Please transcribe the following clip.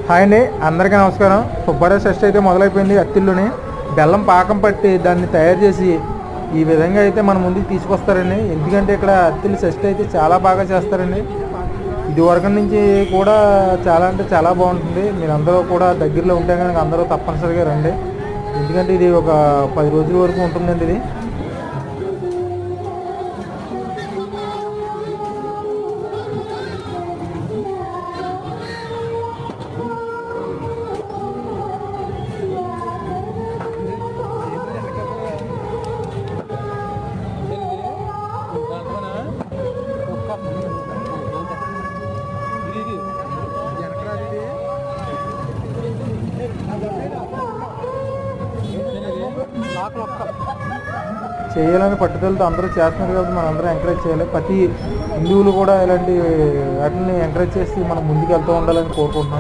Hi అండి, అందరికీ నమస్కారం. సుబ్బారావు షష్ఠి అయితే మొదలైపోయింది. అత్తిల్లోని బెల్లం పాకం పట్టి దాన్ని తయారు చేసి ఈ విధంగా అయితే మన ముందుకు తీసుకొస్తారండి. ఎందుకంటే ఇక్కడ అత్తిల్లి షష్ఠి అయితే చాలా బాగా చేస్తారండి. ఇది వరకు నుంచి కూడా చాలా అంటే చాలా బాగుంటుంది. మీరు అందరూ కూడా దగ్గరలో ఉంటే కనుక అందరూ తప్పనిసరిగా రండి. ఎందుకంటే ఇది ఒక 10 రోజుల వరకు ఉంటుందండి. ఇది చేయాలని పట్టుదలతో అందరూ చేస్తున్నారు కాబట్టి మనం అందరూ ఎంకరేజ్ చేయాలి. ప్రతి హిందువులు కూడా ఇలాంటి వాటిని ఎంకరేజ్ చేసి మనం ముందుకు వెళ్తూ ఉండాలని కోరుకుంటున్నాం.